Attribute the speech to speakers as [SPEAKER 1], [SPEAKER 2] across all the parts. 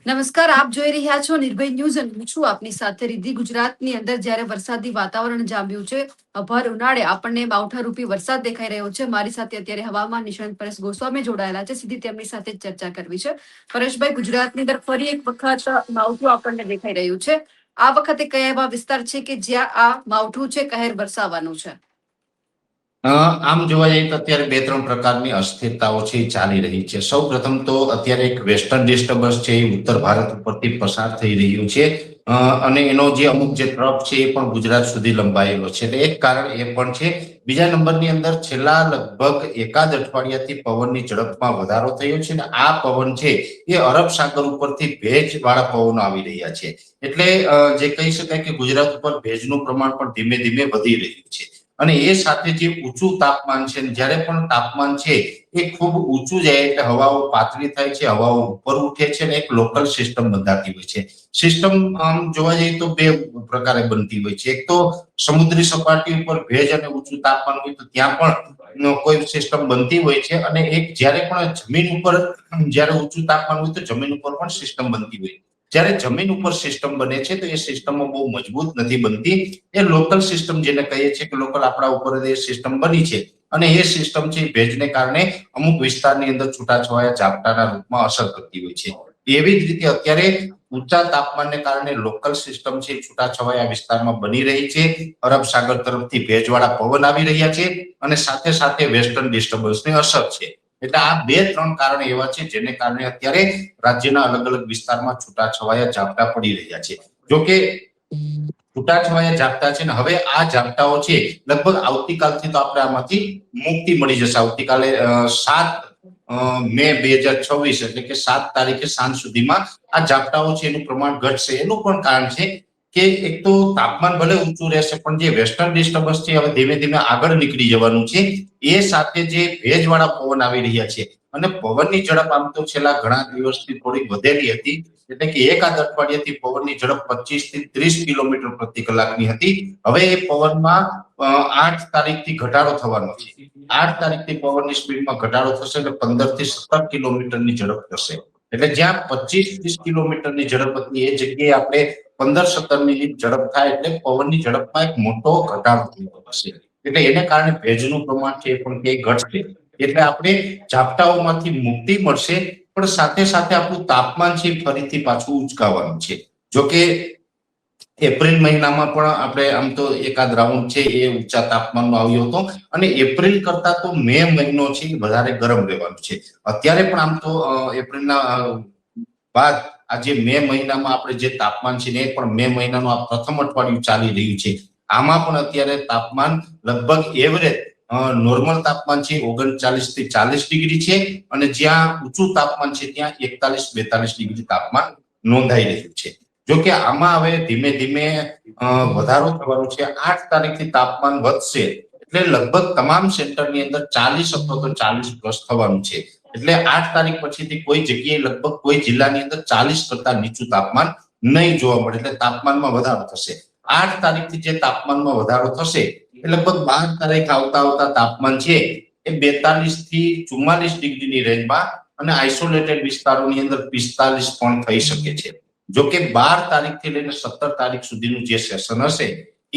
[SPEAKER 1] નમસ્કાર, આપ જોઈ રહ્યા છો નિર્ભય ન્યૂઝ અને હું છું આપની સાથે રિદ્ધિ. ગુજરાતની અંદર જ્યારે વરસાદી વાતાવરણ જામ્યું છે, ભર ઉનાળે આપણને માવઠારૂપી વરસાદ દેખાઈ રહ્યો છે. મારી સાથે અત્યારે હવામાન નિષ્ણાત પરેશ ગોસ્વામી જોડાયેલા છે. સીધી તેમની સાથે ચર્ચા કરવી છે. પરેશભાઈ, ગુજરાતની અંદર ફરી એક વખત માવઠું આપણને દેખાઈ રહ્યું છે. આ વખતે કયા એવા વિસ્તાર છે કે જ્યાં આ માવઠું છે કહેર વરસાવવાનું છે?
[SPEAKER 2] આમ જોવા જઈએ તો અત્યારે બે ત્રણ પ્રકારની અસ્થિરતાઓ છે એ ચાલી રહી છે. સૌ પ્રથમ તો અત્યારે એક વેસ્ટર્ન ડિસ્ટર્બન્સ છે એ ઉત્તર ભારત ઉપરથી પસાર થઈ રહ્યું છે અને એનો જે અમુક જે ટ્રફ છે એ પણ ગુજરાત સુધી લંબાયેલો છે. એટલે એક કારણ એ પણ છે. બીજા નંબરની અંદર છેલ્લા લગભગ એકાદ અઠવાડિયાથી પવનની ઝડપમાં વધારો થયો છે અને આ પવન છે એ અરબ સાગર ઉપરથી ભેજવાળા પવનો આવી રહ્યા છે. એટલે જે કહી શકાય કે ગુજરાત ઉપર ભેજનું પ્રમાણ પણ ધીમે ધીમે વધી રહ્યું છે. અને એ સાથે જે ઊંચું તાપમાન છે, જ્યારે પણ તાપમાન છે એ ખૂબ ઊંચું જાય એટલે હવાઓ પાતળી થાય છે, હવાઓ ઉપર ઉઠે છે અને એક લોકલ સિસ્ટમ બંધાતી હોય છે. સિસ્ટમ આમ જોવા જઈએ તો બે પ્રકારે બનતી હોય છે. એક તો સમુદ્રી સપાટી ઉપર ભેજ અને ઊંચું તાપમાન હોય તો ત્યાં પણ કોઈ સિસ્ટમ બનતી હોય છે અને એક જ્યારે પણ જમીન ઉપર જ્યારે ઊંચું તાપમાન હોય તો જમીન ઉપર પણ સિસ્ટમ બનતી હોય. જ્યારે જમીન ઉપર સિસ્ટમ બને છે તો એ સિસ્ટમો બહુ મજબૂત નથી બનતી. એ લોકલ સિસ્ટમ જેને કહીએ છીએ કે લોકલ આપણા ઉપર એ સિસ્ટમ બની છે અને એ સિસ્ટમ છે ભેજને કારણે અમુક વિસ્તારની અંદર છૂટાછવાયા ઝાપટાના રૂપમાં અસર કરતી હોય છે. એવી જ રીતે અત્યારે ઊંચા તાપમાનને કારણે લોકલ સિસ્ટમ છે છૂટાછવાયા વિસ્તારમાં બની રહી છે. અરબ સાગર તરફથી ભેજવાળા પવન આવી રહ્યા છે અને સાથે સાથે વેસ્ટર્ન ડિસ્ટર્બન્સની અસર છે. એટલે આ બે ત્રણ કારણ એવા છે જેને કારણે અત્યારે રાજ્યના અલગ અલગ વિસ્તારમાં છૂટાછવાયા ઝાપટા પડી રહ્યા છે. જોકે છૂટાછવાયા ઝાપટા છે ને હવે આ ઝાપટાઓ છે લગભગ આવતીકાલથી તો આપણે આમાંથી મુક્તિ મળી જશે. આવતીકાલે 7 મે 2026 એટલે કે 7 તારીખે સાંજ સુધીમાં આ ઝાપટાઓ છે એનું પ્રમાણ ઘટશે. એનું પણ કારણ છે કે એક તો તાપમાન ભલે ઊંચું રહેશે પણ જે વેસ્ટર્ન ડિસ્ટર્બન્સ છે હવે ધીમે ધીમે આગળ નીકળી જવાનું છે. એ સાથે જે ભેજવાળા પવન આવી રહ્યા છે અને પવનની ઝડપ આમ તો છેલ્લા ઘણા દિવસથી થોડી વધેલી હતી. એટલે કે એકાદ અઠવાડિયાથી પવનની ઝડપ 25 થી 30 કિલોમીટર પ્રતિ કલાકની હતી. હવે એ પવનમાં 8 તારીખથી ઘટાડો થવાનો છે. 8 તારીખથી પવનની સ્પીડમાં ઘટાડો થશે એટલે 15 થી 17 કિલોમીટરની ઝડપ થશે. એટલે જ્યાં 25-30 કિલોમીટરની ઝડપ હતી એ જગ્યાએ આપણે 15-17ની ઝડપ થાય એટલે પવનની ઝડપમાં એક મોટો ઘટાડો થશે. એટલે એને કારણે ભેજનું પ્રમાણ છે એ પણ ક્યાંય ઘટશે. એટલે આપણે ઝાપટાઓમાંથી મુક્તિ મળશે પણ સાથે સાથે આપણું તાપમાન છે ફરીથી પાછું ઉંચકાવાનું છે. જોકે એપ્રિલ મહિનામાં પણ આપણે આમ તો એકાદ રાઉન્ડ છે એ ઊંચા તાપમાનનો આવ્યો હતો અને એપ્રિલ કરતા તો મે મહિનો છે એ વધારે ગરમ રહેવાનો છે. અત્યારે પણ આમ તો એપ્રિલના બાદ આજે મે મહિનામાં આપણે જે તાપમાન છે એ પણ મે મહિનાનું આ પ્રથમ અઠવાડિયું ચાલી રહ્યું છે. આમાં પણ અત્યારે તાપમાન લગભગ એવરેજ નોર્મલ તાપમાન છે 39 થી 40 ડિગ્રી છે અને જ્યાં ઊંચું તાપમાન છે ત્યાં 41-42 ડિગ્રી તાપમાન નોંધાઈ રહ્યું છે. જોકે આમાં હવે ધીમે ધીમે વધારો થવાનો છે. 8 તારીખથી તાપમાન વધશે એટલે લગભગ તમામ સેન્ટરની અંદર 40 અથવા તો 40 પ્લસ થવાનું છે. એટલે 8 તારીખ પછીથી કોઈ જગ્યાએ લગભગ કોઈ જિલ્લાની અંદર 40 કરતા નીચું તાપમાન નહીં જોવા મળે. એટલે તાપમાનમાં વધારો થશે. 8 તારીખથી જે તાપમાનમાં વધારો થશે એ લગભગ 12 તારીખ આવતા તાપમાન છે એ 42 થી 44 ડિગ્રીની રેન્જમાં અને આઇસોલેટેડ વિસ્તારોની અંદર 45 પણ થઈ શકે છે. જોકે 12 તારીખથી લઈને 17 તારીખ સુધીનું જે સેશન હશે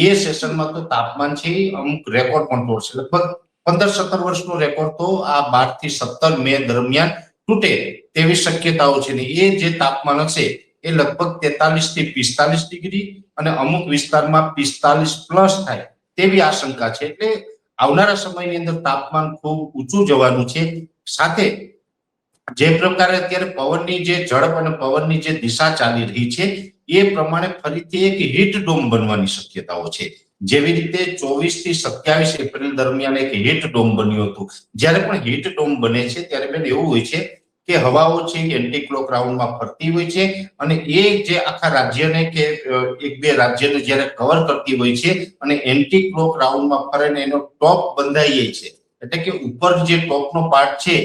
[SPEAKER 2] એ સેશનમાં તો તાપમાન છે અમુક રેકોર્ડ પણ તોડશે. લગભગ 15-17 વર્ષનો રેકોર્ડ તો આ 12 થી 17 મે દરમિયાન તૂટે તેવી શક્યતાઓ છે ને એ જે તાપમાન હશે એ લગભગ 43 થી 45 ડિગ્રી અને અમુક વિસ્તારમાં 45 પ્લસ થાય તેવી આશંકા છે. એટલે આવનારા સમયની અંદર તાપમાન ખૂબ ઊંચું જવાનું છે. સાથે જે પ્રકારે અત્યારે પવનની જે ઝડપ અને પવનની જે દિશા ચાલી રહી છે એ પ્રમાણે ફરીથી એક હીટ ડોમ બનવાની શક્યતાઓ છે. જેવી રીતે 24 થી 27 એપ્રિલ દરમિયાન એક હીટ ડોમ બન્યું હતું. જ્યારે પણ હીટ ડોમ બને છે ત્યારે બેન એવું હોય છે કે હવાઓ છે એન્ટી ક્લોક રાઉન્ડમાં ફરતી હોય છે અને એ જે આખા રાજ્યને કે એક બે રાજ્યને જ્યારે કવર કરતી હોય છે અને એન્ટી ક્લોક રાઉન્ડમાં ફરે ને એનો ટોપ બંધાઈ છે. એટલે કે ઉપર જે ટોપનો પાર્ટ છે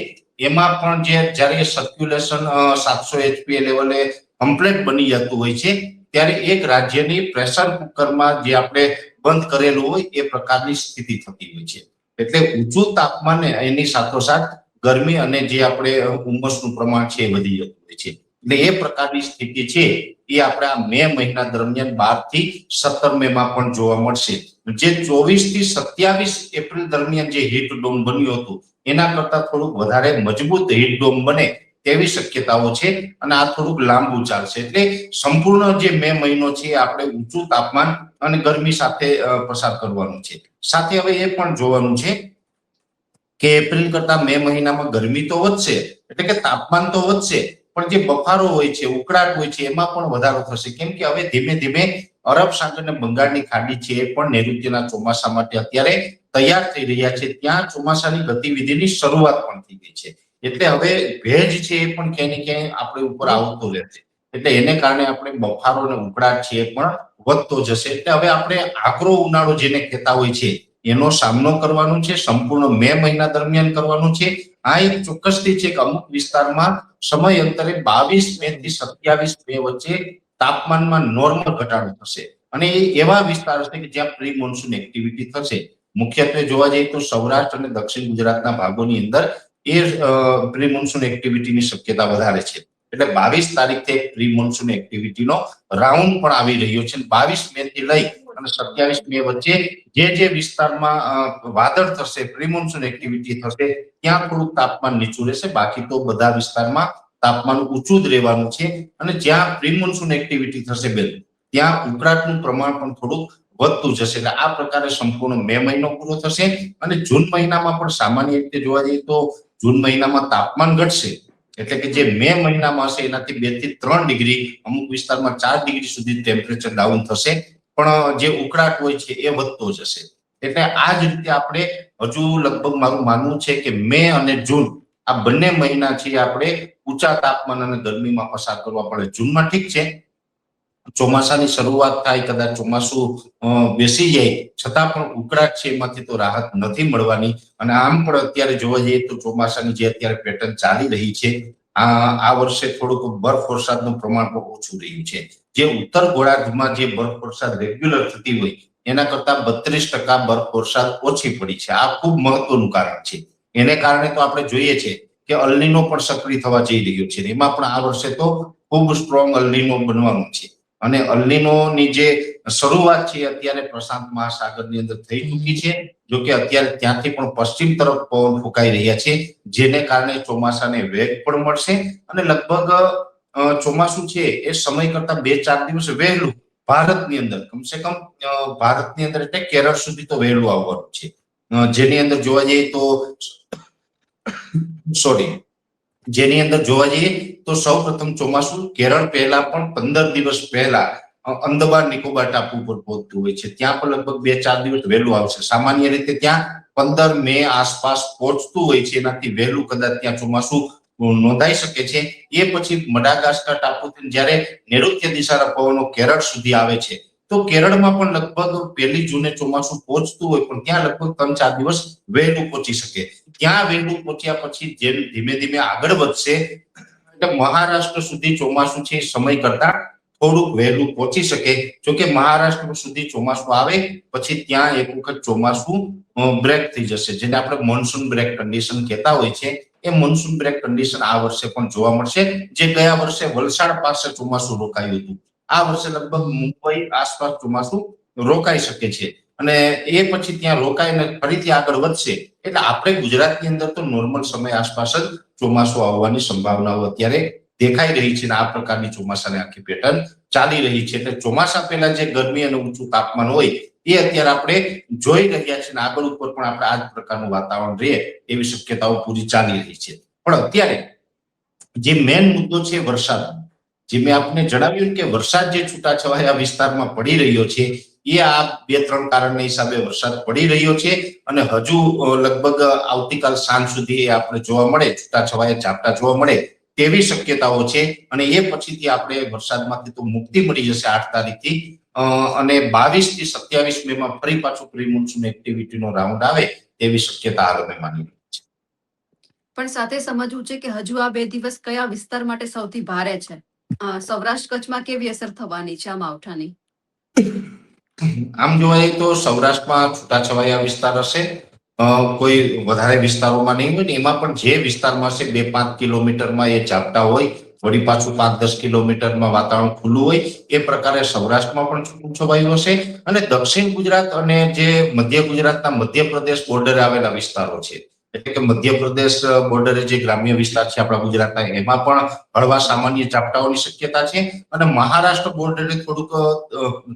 [SPEAKER 2] એમાં પણ જ્યારે સર્ક્યુલેશન 700 એચપી લેવલે કમ્પ્લીટ બની જતું હોય છે ત્યારે એક રાજ્યની પ્રેશર કુકરમાં જે આપણે બંધ કરેલું હોય એ પ્રકારની સ્થિતિ થતી હોય છે. એટલે ઊંચું તાપમાન એની સાથોસાથ ગરમી અને જે આપણે ઉમસનું પ્રમાણ છે એ વધી જતું હોય છે. એટલે એ પ્રકારની સ્થિતિ છે એ આપણે આ મે મહિના દરમિયાન 12 થી 17 મે માં પણ જોવા મળશે. જે 24 થી 27 એપ્રિલ દરમિયાન જે હીટ ડોમ બન્યું હતું એના કરતા થોડુંક વધારે મજબૂત હીટ ડોમ બને તેવી શક્યતાઓ છે અને આ થોડુંક લાંબુ ચાલશે. એટલે સંપૂર્ણ જે મે મહિનો છે આપણે ઊંચું તાપમાન અને ગરમી સાથે પસાર કરવાનું છે. સાથે હવે એ પણ જોવાનું છે કે એપ્રિલ કરતા મે મહિનામાં ગરમી તો વધશે, એટલે કે તાપમાન તો વધશે, પણ જે બફારો હોય છે, ઉકળાટ હોય છે, એમાં પણ વધારો થશે. કેમ કે હવે ધીમે ધીમે અરબ સાગર અને બંગાળની ખાડી છે એ પણ નૈઋત્યના ચોમાસા માટે અત્યારે તૈયાર થઈ રહ્યા છે. ત્યાં ચોમાસાની ગતિવિધિની શરૂઆત પણ થઈ ગઈ છે. એટલે હવે ભેજ છે એ પણ ક્યાંય ને ક્યાંય આપણે ઉપર આવતો રહેશે. એટલે એને કારણે આપણે બફારો અને ઉકળાટ છે એ પણ વધતો જશે. એટલે હવે આપણે આકરો ઉનાળો જેને કહેતા હોય છે એનો સામનો કરવાનો છે, સંપૂર્ણ મે મહિના દરમિયાન કરવાનું છે. આ એક ચોક્કસથી છે કે અમુક વિસ્તારમાં સમય અંતરે 22 મે થી 27 મે વચ્ચે તાપમાનમાં નોર્મલ ઘટાડો થશે અને એ એવા વિસ્તાર છે કે જ્યાં પ્રી મોન્સૂન એક્ટિવિટી થશે. મુખ્યત્વે જોવા જઈએ તો સૌરાષ્ટ્ર અને દક્ષિણ ગુજરાતના ભાગોની અંદર એ પ્રી મોન્સૂન એક્ટિવિટીની શક્યતા વધારે છે. એટલે 22 તારીખથી પ્રી મોન્સૂન એક્ટિવિટીનો રાઉન્ડ પણ આવી રહ્યો છે. 22 મે થી લઈ અને 27 મે વચ્ચે જે વિસ્તારમાં વાદળ થશે, પ્રી મોન્સૂન એક્ટિવિટી થશે, ત્યાં થોડુંક તાપમાન નીચું રહેશે. બાકી તો બધા વિસ્તારમાં તાપમાન ઊંચું જ રહેવાનું છે. અને જ્યાં પ્રી મોન્સૂન એક્ટિવિટી થશે બેન, ત્યાં ઉકળાટનું પ્રમાણ પણ થોડુંક વધતું જશે. એટલે આ પ્રકારે સંપૂર્ણ મે મહિનો પૂરો થશે અને જૂન મહિનામાં પણ સામાન્ય રીતે જોવા જઈએ તો જૂન મહિનામાં તાપમાન ઘટશે. એટલે કે જે મે મહિનામાં હશે એનાથી 2 થી 3 ડિગ્રી, અમુક વિસ્તારમાં 4 ડિગ્રી સુધી ટેમ્પરેચર ડાઉન થશે, પણ જે ઉકળાટ હોય છે એ વધતો જશે. એટલે આ જ રીતે આપણે હજુ લગભગ મારું માનવું છે કે મે અને જૂન આ બંને મહિના છે આપણે ઊંચા તાપમાન અને ગરમીમાં પસાર કરવા પડે. જૂનમાં ઠીક છે, ચોમાસાની શરૂઆત થાય, કદાચ ચોમાસું બેસી જાય, છતાં પણ ઉકળાટ છે એમાંથી તો રાહત નથી મળવાની. અને આમ પણ અત્યારે જોવા જઈએ તો ચોમાસાની જે અત્યારે પેટર્ન ચાલી રહી છે, આ વર્ષે થોડુંક બરફ વરસાદનું પ્રમાણ પણ ઓછું રહ્યું છે. જે ઉત્તર ગોળાર્ધમાં જે બરફ વરસાદ રેગ્યુલર થતી હોય એના કરતા 32% બરફ વરસાદ ઓછી પડી છે. આ ખૂબ મહત્વનું કારણ છે. એને કારણે તો આપણે જોઈએ છે કે અલ્નીનો પણ સક્રિય થવા જઈ રહ્યો છે. એમાં પણ આ વર્ષે તો ખૂબ સ્ટ્રોંગ અલ્નીનો બનવાનું છે. અને અલ્નીનોની જે શરૂઆત છે અત્યારે પ્રશાંત મહાસાગરની અંદર થઈ ચૂકી છે. જોકે અત્યારે ત્યાંથી પણ પશ્ચિમ તરફ પવન ફૂંકાઈ રહ્યા છે, જેને કારણે ચોમાસાને વેગ પણ મળશે અને લગભગ ચોમાસું છે એ સમય કરતા 2-4 દિવસ વહેલું ભારતની અંદર, કમસે કમ ભારતની અંદર એટલે કેરળ સુધી તો વહેલું આવવાનું છે. જેની અંદર જોવા જઈએ તો જેની અંદર જોવા જઈએ તો સૌપ્રથમ ચોમાસું કેરળ પહેલા પણ 15 દિવસ પહેલા અંદમાન નિકોબાર ટાપુ પર પહોંચતું હોય છે. ત્યાં પણ લગભગ 2-4 દિવસ વહેલું આવશે. સામાન્ય રીતે ત્યાં 15 મે આસપાસ પહોંચતું હોય છે. એનાથી વહેલું કદાચ ત્યાં ચોમાસું નોંધાઈ શકે છે. એ પછી મડાગાસ્કર ટાપુથી જ્યારે નૈઋત્ય દિશાના પવનો કેરળ સુધી આવે છે તો કેરળમાં પણ લગભગ 1 જૂને ચોમાસું પહોંચતું હોય, પણ ત્યાં લગભગ 3-4 દિવસ વહેલું પહોંચી શકે. ત્યાં વહેલું પહોંચ્યા પછી જેમ ધીમે ધીમે આગળ વધશે એટલે મહારાષ્ટ્ર સુધી ચોમાસું છે સમય કરતા થોડુંક વહેલું પહોંચી શકે. જોકે મહારાષ્ટ્ર સુધી ચોમાસું આવે પછી ત્યાં એક વખત ચોમાસું બ્રેક થઈ જશે, જેને આપણે મોન્સૂન બ્રેક કન્ડિશન કહેતા હોય છે. એ મોન્સૂન બ્રેક કન્ડિશન આ વર્ષે પણ જોવા મળશે. જે ગયા વર્ષે વલસાડ પાસે ચોમાસું રોકાયું હતું, આ વર્ષે લગભગ મુંબઈ આસપાસ ચોમાસું રોકાઈ શકે છે અને એ પછી ત્યાં રોકાઈને ફરીથી આગળ વધશે. એટલે આપણે ગુજરાતની અંદર તો નોર્મલ સમય આસપાસ જ ચોમાસું આવવાની સંભાવનાઓ અત્યારે દેખાઈ રહી છે. આ પ્રકારની ચોમાસાની આખી પેટર્ન ચાલી રહી છે. એટલે ચોમાસા પહેલા જે ગરમી અને ઊંચું તાપમાન હોય એ અત્યારે આપણે જોઈ રહ્યા છીએ. આગળ ઉપર પણ આપણે આ જ પ્રકારનું વાતાવરણ રહે એવી શક્યતાઓ પૂરી ચાલી રહી છે. પણ અત્યારે જે મેઇન મુદ્દો છે વરસાદ, જે મેં આપને જણાવ્યું કે વરસાદ જે છૂટાછવાયા વિસ્તારમાં પડી રહ્યો છે એ આ 2-3 કારણના હિસાબે વરસાદ પડી રહ્યો છે અને હજુ લગભગ આવતીકાલ સાંજ સુધી આપણે જોવા મળે, છૂટાછવાયા ઝાપટા જોવા મળે તેવી શક્યતાઓ છે. અને એ પછીથી આપણે વરસાદમાંથી તો મુક્તિ મળી જશે 8 તારીખથી અને 22 થી 27 મે માં ફરી પાછું પ્રી મોન્સૂન એક્ટિવિટીનો રાઉન્ડ આવે તેવી શક્યતા હાલ અમે માની.
[SPEAKER 1] પણ સાથે સમજવું છે કે હજુ આ 2 દિવસ કયા વિસ્તાર માટે સૌથી ભારે છે? સૌરાષ્ટ્ર કચ્છમાં કેવી અસર થવાની છે આ માવઠાની?
[SPEAKER 2] આમ જોવા જઈએ તો સૌરાષ્ટ્રમાં છૂટાછવાયા વિસ્તાર હશે, કોઈ વધારે વિસ્તારોમાં નહીં હોય ને. એમાં પણ જે વિસ્તારમાં હશે 2-5 કિલોમીટરમાં એ ઝાપટા હોય, વળી પાછું 5-10 કિલોમીટરમાં વાતાવરણ ખુલ્લું હોય એ પ્રકારે સૌરાષ્ટ્રમાં પણ છૂટુંછવાયું હશે. અને દક્ષિણ ગુજરાત અને જે મધ્ય ગુજરાતના મધ્યપ્રદેશ બોર્ડરે આવેલા વિસ્તારો છે, એટલે કે મધ્યપ્રદેશ બોર્ડરે જે ગ્રામ્ય વિસ્તાર છે આપણા ગુજરાતના, એમાં પણ હળવા સામાન્ય ઝાપટાઓની શક્યતા છે. અને મહારાષ્ટ્ર બોર્ડરે થોડુંક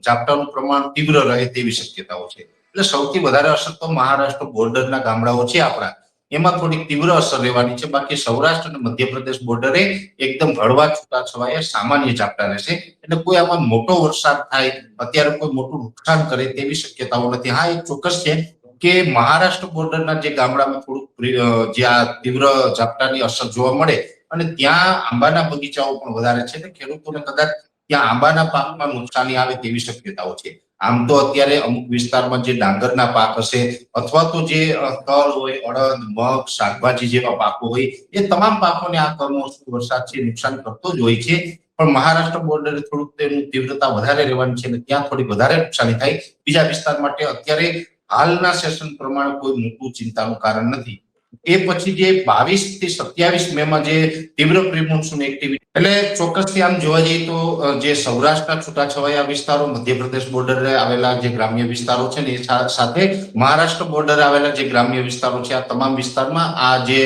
[SPEAKER 2] ઝાપટાનું પ્રમાણ તીવ્ર રહે તેવી શક્યતાઓ છે. એટલે સૌથી વધારે અસર તો મહારાષ્ટ્ર બોર્ડરના ગામડાઓ છે આપણા, એમાં થોડીક તીવ્ર અસર રહેવાની છે. બાકી સૌરાષ્ટ્ર અને મધ્યપ્રદેશ બોર્ડરે એકદમ હળવા છૂટાછવાયા સામાન્ય ઝાપટા રહેશે. એટલે કોઈ આમાં મોટો વરસાદ થાય, અત્યારે કોઈ મોટું નુકસાન કરે તેવી શક્યતાઓ નથી. હા, એ ચોક્કસ છે કે મહારાષ્ટ્ર બોર્ડરના જે ગામડામાં થોડુંક જે આ તીવ્ર ઝાપટાની અસર જોવા મળે અને ત્યાં આંબાના બગીચાઓ પણ વધારે છે, એટલે ખેડૂતોને કદાચ ત્યાં આંબાના પાકમાં નુકસાની આવે તેવી શક્યતાઓ છે. આમ તો અત્યારે અમુક વિસ્તારમાં જે ડાંગરના પાક હશે અથવા તો જે તલ હોય, અડદ, મગ, શાકભાજી જેવા પાકો હોય, એ તમામ પાકોને આ કમોસમી વરસાદ છે નુકસાન કરતો જ હોય છે. પણ મહારાષ્ટ્ર બોર્ડરે થોડુંક તેની તીવ્રતા વધારે રહેવાની છે અને ત્યાં થોડી વધારે નુકસાની થાય. બીજા વિસ્તાર માટે અત્યારે હાલના સેશન પ્રમાણે કોઈ મોટું ચિંતાનું કારણ નથી. એ પછી જે 22 થી 27 મે માં જે તીવ્ર પ્રી-મોન્સૂન એક્ટિવિટી, એટલે ચોક્કસથી આમ જોવા જઈએ તો જે સૌરાષ્ટ્રના છૂટાછવાયા વિસ્તારો, મધ્યપ્રદેશ બોર્ડરે આવેલા જે ગ્રામ્ય વિસ્તારો છે ને, એ સાથે મહારાષ્ટ્ર બોર્ડરે આવેલા જે ગ્રામ્ય વિસ્તારો છે, આ તમામ વિસ્તારમાં આ જે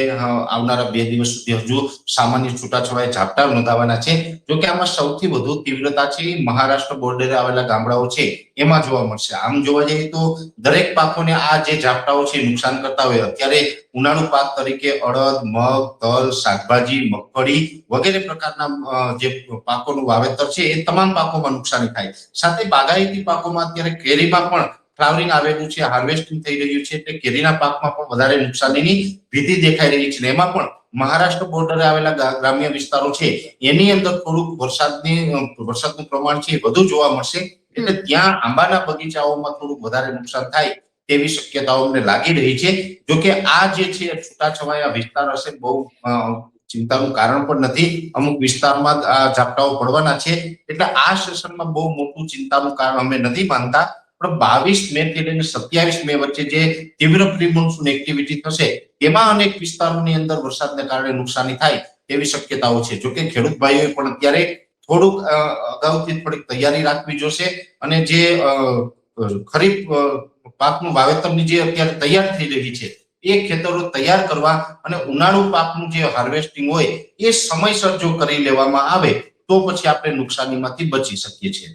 [SPEAKER 2] આવનારા 2 દિવસ સુધી હજુ સામાન્ય છૂટાછવાયા ઝાપટા નોંધાવાના છે. જોકે આમાં સૌથી વધુ તીવ્રતા છે મહારાષ્ટ્ર બોર્ડરે આવેલા ગામડાઓ છે એમાં જોવા મળશે. આમ જોવા જઈએ તો દરેક પાકોને આ જે ઝાપટાઓ છે નુકસાન કરતા હોય. અત્યારે ઉનાળુ પાક તરીકે અડદ, મગ, તલ, શાકભાજી, મગફળી વગેરે પ્રકારના જે પાકોનું વાવેતર છે એ તમામ પાકોમાં નુકસાની થાય. સાથે બાગાયતી પાકોમાં અત્યારે કેરીમાં પણ ફ્લાવરિંગ આવેલું છે, હાર્વેસ્ટિંગ થઈ રહ્યું છે, એટલે કેરીના પાકમાં પણ વધારે નુકસાનીની ભીતિ દેખાઈ રહી છે. એમાં પણ મહારાષ્ટ્ર બોર્ડરે આવેલા ગ્રામ્ય વિસ્તારો છે એની અંદર થોડુંક વરસાદનું પ્રમાણ છે વધુ જોવા મળશે. એટલે ત્યાં આંબાના બગીચાઓમાં થોડુંક વધારે નુકસાન થાય તેવી શક્યતાઓ અમને લાગી રહી છે. જોકે આ જે છે છૂટાછવાયા વિસ્તાર હશે, બહુ ચિંતાનું કારણ પણ નથી. અમુક વિસ્તારમાં આ ઝાપટાઓ પડવાના છે, એટલે આ સેશનમાં બહુ મોટું ચિંતાનું કારણ અમે નથી માનતા. પણ 22 મે થી લઈને 27 મે વચ્ચે જે તીવ્ર પ્રી-મોન્સૂન એક્ટિવિટી થશે એમાં અનેક વિસ્તારોની અંદર વરસાદને કારણે નુકસાની થાય તેવી શક્યતાઓ છે. જોકે ખેડૂત ભાઈઓએ પણ અત્યારે થોડુંક અગાઉથી થોડીક તૈયારી રાખવી જોશે. અને જે ખરીફ પાકનું વાવેતરની જે અત્યારે તૈયાર થઈ રહી છે એ ખેતરો તૈયાર કરવા અને ઉનાળુ પાકનું જે હાર્વેસ્ટિંગ હોય એ સમયસર જો કરી લેવામાં આવે તો પછી આપણે નુકસાનીમાંથી બચી શકીએ છીએ.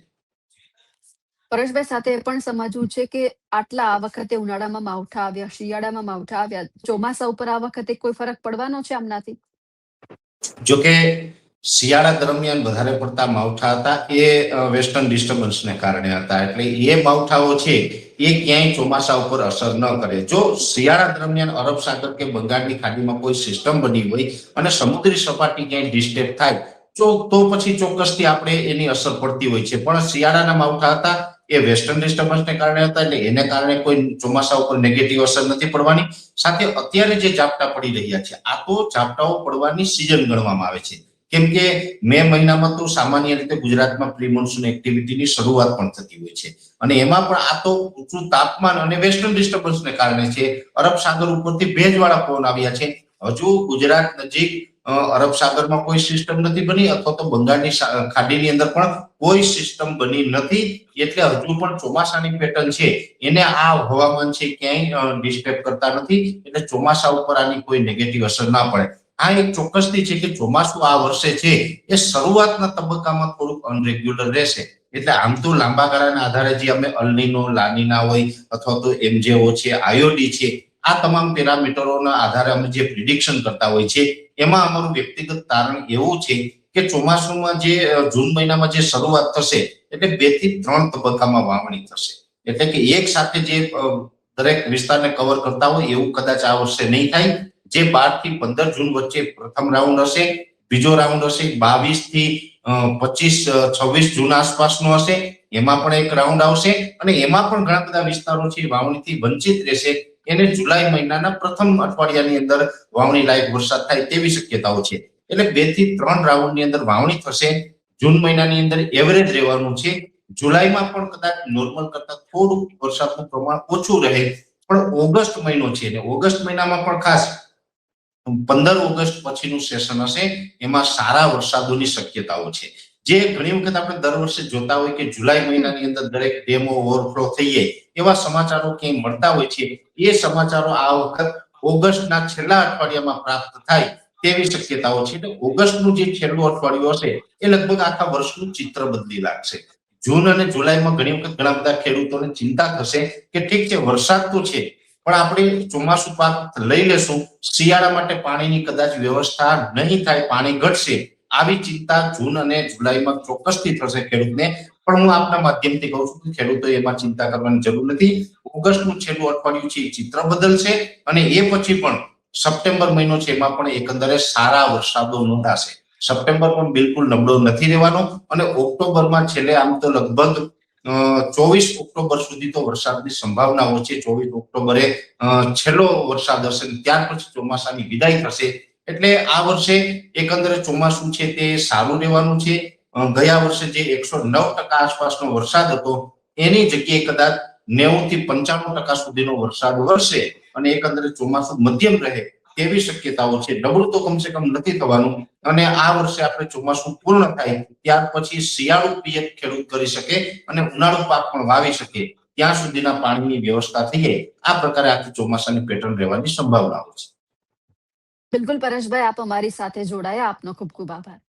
[SPEAKER 1] પરેશભાઈ, સાથે એ પણ સમજવું છે કે આટલા આ વખતે ઉનાળામાં માવઠા આવ્યા, શિયાળામાં માવઠા આવ્યા, ચોમાસા ઉપર આ વખતે કોઈ ફરક પડવાનો છે આમનાથી?
[SPEAKER 2] જોકે શિયાળા દરમિયાન વધારે પડતા માવઠા હતા એ વેસ્ટર્ન ડિસ્ટર્બન્સને કારણે હતા, એટલે એ માવઠાઓ છે એ ક્યાંય ચોમાસા ઉપર અસર ન કરે. જો શિયાળા દરમિયાન અરબ સાગર કે બંગાળની ખાડીમાં કોઈ સિસ્ટમ બની હોય અને સમુદ્રી સપાટી ક્યાંય ડિસ્ટર્બ થાય તો પછી ચોક્કસથી આપણે એની અસર પડતી હોય છે. પણ શિયાળાના માવઠા હતા એ વેસ્ટર્ન ડિસ્ટર્બન્સને કારણે હતા, એટલે એને કારણે કોઈ ચોમાસા ઉપર નેગેટિવ અસર નથી પડવાની. સાથે અત્યારે જે ઝાપટા પડી રહ્યા છે આ તો ઝાપટાઓ પડવાની સિઝન ગણવામાં આવે છે, કેમ કે મે મહિનામાં તો સામાન્ય રીતે ગુજરાતમાં પ્રી મોન્સૂન એક્ટિવિટીની શરૂઆત પણ થતી હોય છે. અને એમાં પણ આ તો ઊંચું તાપમાન અને વેસ્ટર્ન ડિસ્ટર્બન્સને કારણે છે. અરબ સાગર ઉપરથી ભેજવાળા પવન આવ્યા છે. હજુ ગુજરાત નજીક અરબ સાગરમાં કોઈ સિસ્ટમ નથી બની અથવા તો બંગાળની ખાડીની અંદર પણ કોઈ સિસ્ટમ બની નથી, એટલે હજુ પણ ચોમાસાની પેટર્ન છે એને આ હવામાન છે ક્યાંય ડિસ્ટર્બ કરતા નથી, એટલે ચોમાસા ઉપર આની કોઈ નેગેટિવ અસર ના પડે. આ એક ચોક્કસથી છે કે ચોમાસું આ વર્ષે છે એ શરૂઆતના તબક્કામાં થોડુંક અનરેગ્યુલર રહેશે. એટલે આમ તો લાંબા ગાળાના આધારે જે અમે અલ્નીનો, લાનીના હોય અથવા તો એમજેઓ છે, આઈઓડી છે, આ તમામ પેરામીટરોના આધારે અમે જે પ્રિડિક્શન કરતા હોય છે એમાં અમારું વ્યક્તિગત તારણ એવું છે કે ચોમાસુમાં જે જૂન મહિનામાં જે શરૂઆત થશે એટલે 2 થી 3 તબક્કામાં વાવણી થશે. એટલે કે એક સાથે જે દરેક વિસ્તારને કવર કરતા હોય એવું કદાચ આ વર્ષે નહીં થાય. જે 12 થી 15 જૂન વચ્ચે પ્રથમ રાઉન્ડ હશે, બીજો રાઉન્ડ હશે 22 થી 25 26 જૂન આસપાસનો હશે, એમાં પણ એક રાઉન્ડ આવશે અને એમાં પણ ઘણા બધા વિસ્તારો છે વાવણીથી વંચિત રહેશે. એને જુલાઈ મહિનાના પ્રથમ અઠવાડિયાની અંદર વાવણી લાયક વરસાદ થાય તેવી શક્યતાઓ છે. એટલે 2 થી 3 રાઉન્ડની અંદર વાવણી થશે. જૂન મહિનાની અંદર એવરેજ રહેવાનું છે. જુલાઈમાં પણ કદાચ નોર્મલ કરતા થોડું વરસાદનું પ્રમાણ ઓછું રહે, પણ ઓગસ્ટ મહિનો છે અને ઓગસ્ટ મહિનામાં પણ ખાસ 15 ઓગસ્ટ પછીનું સેશન હશે એમાં સારા વરસાદોની શક્યતાઓ છે. જે ઘણી વખત આપણે દર વર્ષે જોતા હોય કે જુલાઈ મહિનાની અંદર દરેક ડેમો ઓવરફ્લો થઈ જાય એવા સમાચારો ક્યાંય મળતા હોય છે. એ સમાચારો આ વખત ઓગસ્ટના છેલ્લા અઠવાડિયામાં પ્રાપ્ત થાય તેવી શક્યતાઓ છે. એટલે ઓગસ્ટનું જે છેલ્લું અઠવાડિયું હશે એ લગભગ આખા વર્ષનું ચિત્ર બદલી લાગશે. જૂન અને જુલાઈમાં ઘણી વખત ઘણા બધા ખેડૂતોને ચિંતા થશે કે ઠીક છે વરસાદ તો છે પણ આપણે ચોમાસું પાક લઈ લેશું, શિયાળા માટે પાણીની કદાચ વ્યવસ્થા નહીં થાય, પાણી ઘટશે, આવી ચિંતા જૂન અને જુલાઈમાં ચોક્કસથી થશે ખેડૂતને. પણ હું આપના માધ્યમથી કહું છું કે ખેડૂતોએ એમાં ચિંતા કરવાની જરૂર નથી. ઓગસ્ટનું છેલ્લું અઠવાડિયું છે એ ચિત્ર બદલશે અને એ પછી પણ સપ્ટેમ્બર મહિનો છે એમાં પણ એકંદરે સારા વરસાદો નોંધાશે. સપ્ટેમ્બર પણ બિલકુલ નબળો નથી રહેવાનો અને ઓક્ટોબરમાં છેલ્લે આમ તો લગભગ 24 ઓક્ટોબર સુધી તો વરસાદની સંભાવનાઓ છે. 24 ઓક્ટોબરે છેલ્લો વરસાદ હશે, ત્યાર પછી ચોમાસાની વિદાય થશે. એટલે આ વર્ષે એકંદરે ચોમાસું છે તે સારું રહેવાનું છે. ગયા વર્ષે જે 109% આસપાસનો વરસાદ હતો એની જગ્યાએ કદાચ 90 થી 95% સુધીનો વરસાદ વરસે અને એકંદરે ચોમાસું મધ્યમ રહે તેવી શક્યતાઓ છે. નબળું તો કમસે કમ નથી થવાનું અને આ વર્ષે આપણે ચોમાસું પૂર્ણ થાય ત્યાર પછી શિયાળુ પિયત ખેડૂત કરી શકે અને ઉનાળુ પાક પણ વાવી શકે ત્યાં સુધીના પાણીની વ્યવસ્થા થઈ જાય. આ પ્રકારે આખી ચોમાસાની પેટર્ન રહેવાની સંભાવનાઓ છે.
[SPEAKER 1] બિલકુલ પરેશભાઈ, આપ અમારી સાથે જોડાયા, આપનો ખૂબ ખૂબ આભાર.